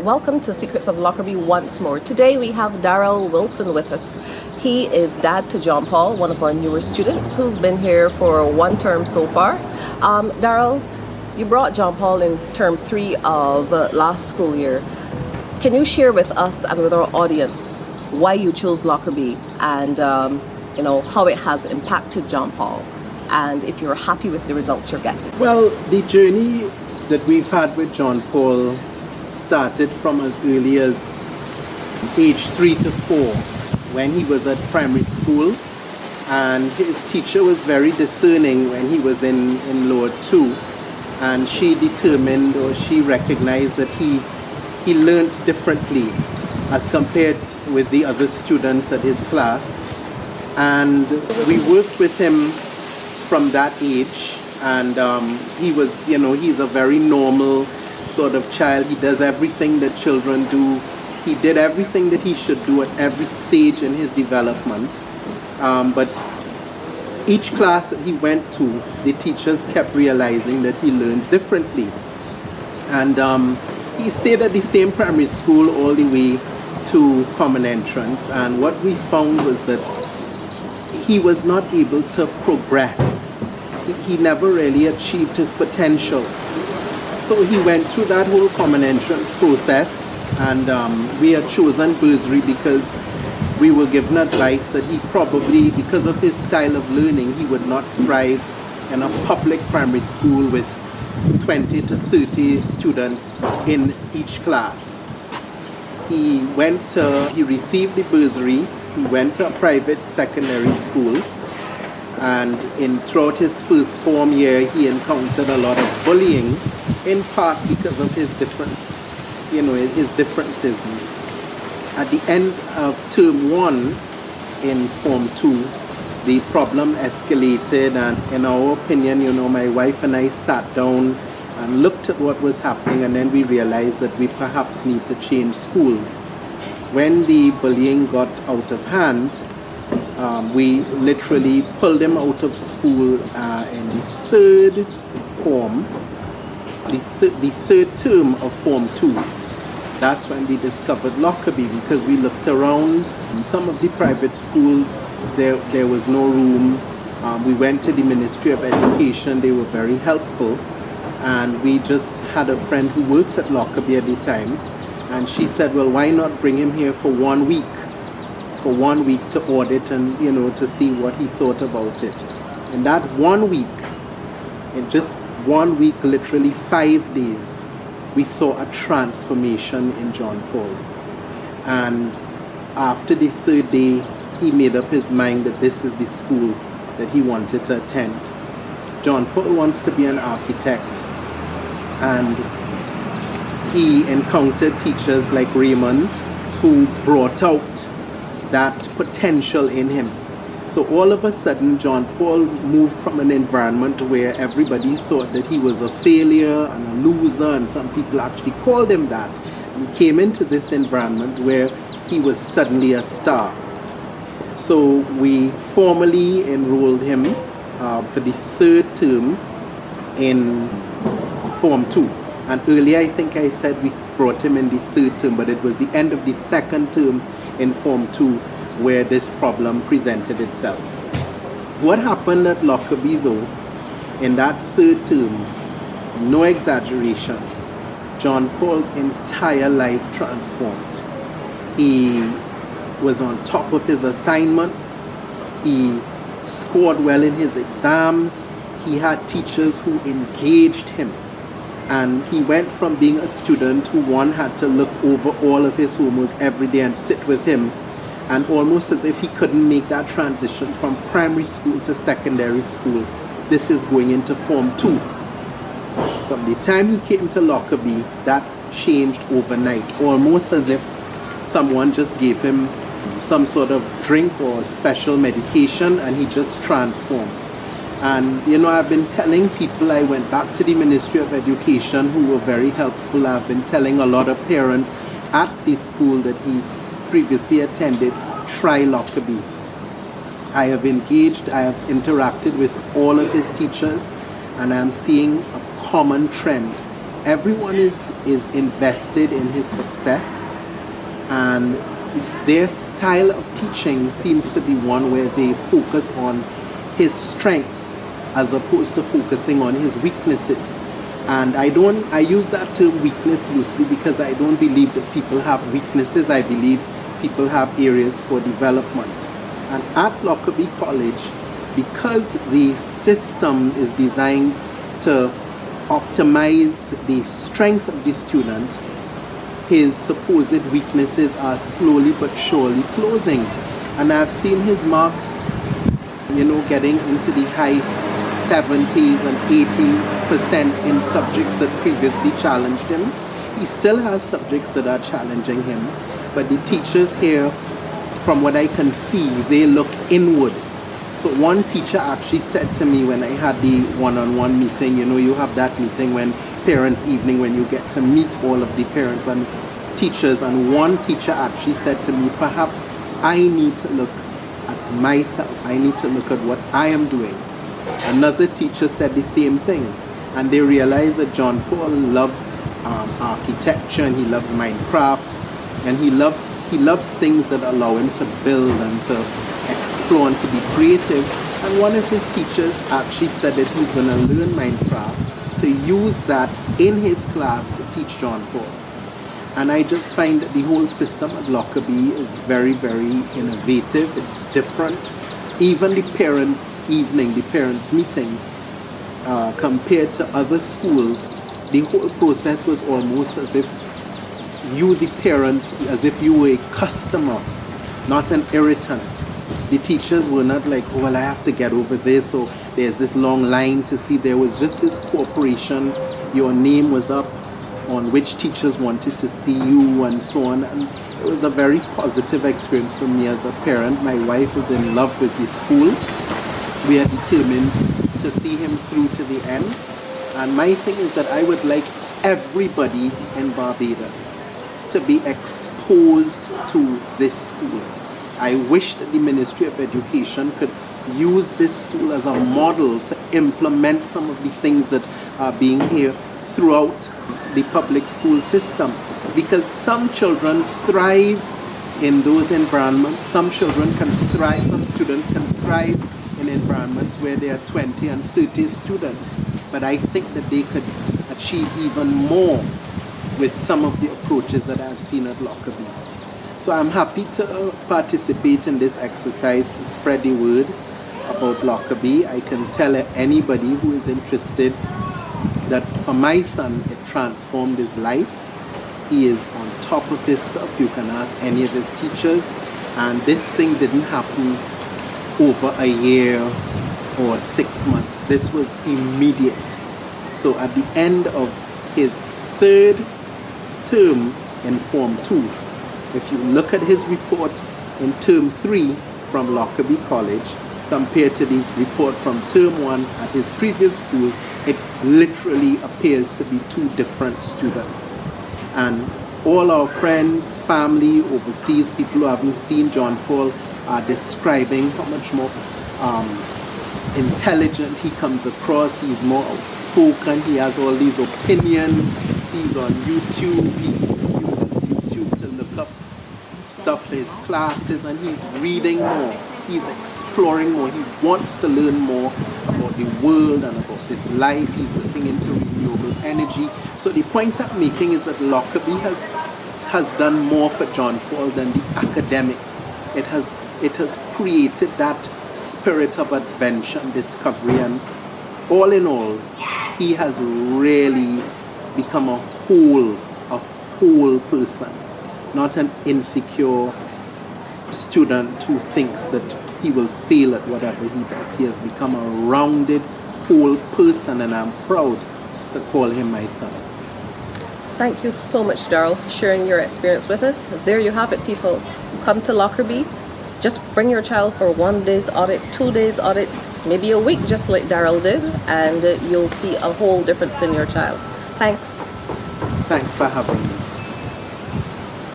welcome to Secrets of Lockerbie once more. Today we have Darrell Wilson with us. He is dad to John Paul, one of our newer students who's been here for one term so far. Darrell, you brought John Paul in term 3 of last school year. Can you share with us and with our audience why you chose Lockerbie and how it has impacted John Paul, and if you're happy with the results you're getting? Well, the journey that we've had with John Paul started from as early as age 3 to 4, when he was at primary school, and his teacher was very discerning when he was in lower 2, and she determined, or she recognized, that he learned differently as compared with the other students at his class. And we worked with him from that age, and he was, he's a very normal sort of child. He does everything that children do. He did everything that he should do at every stage in his development. But each class that he went to, the teachers kept realizing that he learns differently. And he stayed at the same primary school all the way to common entrance. And what we found was that he was not able to progress. He never really achieved his potential. So he went through that whole common entrance process, and we had chosen bursary because we were given advice that he probably, because of his style of learning, he would not thrive in a public primary school with 20 to 30 students in each class. He received the bursary. He went to a private secondary school, and throughout his first form year, he encountered a lot of bullying, in part because of his his differences. At the end of term 1 in form 2, the problem escalated, and in our opinion, my wife and I sat down and looked at what was happening, and then we realized that we perhaps need to change schools. When the bullying got out of hand, we literally pulled him out of school in the third form, the third term of form 2. That's when we discovered Lockerbie, because we looked around. In some of the private schools, there was no room. We went to the Ministry of Education. They were very helpful. And we just had a friend who worked at Lockerbie at the time. And she said, well, why not bring him here for 1 week? For 1 week to audit and, to see what he thought about it. In that 1 week, in just 1 week, literally 5 days, we saw a transformation in John Paul. And after the 3rd day, he made up his mind that this is the school that he wanted to attend. John Paul wants to be an architect, and he encountered teachers like Raymond who brought out that potential in him. So all of a sudden, John Paul moved from an environment where everybody thought that he was a failure and a loser, and some people actually called him that. And he came into this environment where he was suddenly a star. So we formally enrolled him for the 3rd term in Form 2. And earlier I think I said we brought him in the 3rd term, but it was the end of the 2nd term in Form 2 where this problem presented itself. What happened at Lockerbie though, in that 3rd term, no exaggeration, John Paul's entire life transformed. He was on top of his assignments. He scored well in his exams. He had teachers who engaged him. And he went from being a student who one had to look over all of his homework every day and sit with him, and almost as if he couldn't make that transition from primary school to secondary school. This is going into Form 2. From the time he came to Lockerbie, that changed overnight, almost as if someone just gave him some sort of drink or special medication and he just transformed. And I've been telling people, I went back to the Ministry of Education who were very helpful. I've been telling a lot of parents at the school that he previously attended, try Lockerbie. I have engaged, I have interacted with all of his teachers, and I'm seeing a common trend everyone is invested in his success, and their style of teaching seems to be one where they focus on his strengths as opposed to focusing on his weaknesses. And I use that term weakness loosely because I don't believe that people have weaknesses. I believe people have areas for development. And at Lockerbie College, because the system is designed to optimize the strength of the student, his supposed weaknesses are slowly but surely closing. And I've seen his marks, getting into the high 70s and 80% in subjects that previously challenged him. He still has subjects that are challenging him, but the teachers here, from what I can see, they look inward. So one teacher actually said to me when I had the one-on-one meeting, you have that meeting when parents' evening when you get to meet all of the parents and teachers, and one teacher actually said to me, perhaps I need to look at myself. I need to look at what I am doing. Another teacher said the same thing, and they realized that John Paul loves architecture, and he loves Minecraft, and he loves things that allow him to build and to explore and to be creative. And one of his teachers actually said that he's going to learn Minecraft to use that in his class to teach John Paul. And I just find that the whole system at Lockerbie is very, very innovative. It's different. Even the parents' evening, the parents' meeting, compared to other schools, the whole process was almost as if you, the parent, as if you were a customer, not an irritant. The teachers were not like, oh, well, I have to get over this, or there's this long line to see. There was just this cooperation. Your name was up on which teachers wanted to see you and so on. And it was a very positive experience for me as a parent. My wife is in love with the school. We are determined to see him through to the end. And my thing is that I would like everybody in Barbados to be exposed to this school. I wish that the Ministry of Education could use this school as a model to implement some of the things that are being here throughout the public school system, because some children thrive in those environments. Some students can thrive in environments where there are 20 and 30 students. But I think that they could achieve even more with some of the approaches that I've seen at Lockerbie. So I'm happy to participate in this exercise to spread the word about Lockerbie. I can tell anybody who is interested that for my son, it transformed his life. He is on top of his stuff. You can ask any of his teachers. And this thing didn't happen over a year or 6 months. This was immediate. So at the end of his third term in Form 2, if you look at his report in Term 3 from Lockerbie College compared to the report from Term 1 at his previous school, it literally appears to be two different students. And all our friends, family, overseas, people who haven't seen John Paul are describing how much more intelligent he comes across. He's more outspoken. He has all these opinions. He's on YouTube. He uses YouTube to look up stuff for his classes, and he's reading more. He's exploring more. He wants to learn more about the world and about his life. He's looking into renewable energy. So the point I'm making is that Lockerbie has done more for John Paul than the academics. It has created that spirit of adventure and discovery, and all in all, he has really become a whole person, not an insecure student who thinks that he will fail at whatever he does. He has become a rounded whole person, and I'm proud to call him my son. Thank you so much, Darrell, for sharing your experience with us. There you have it, people. Come to Lockerbie. Just bring your child for 1 day's audit, 2 days audit, maybe a week, just like Darrell did, and you'll see a whole difference in your child. Thanks. Thanks for having me.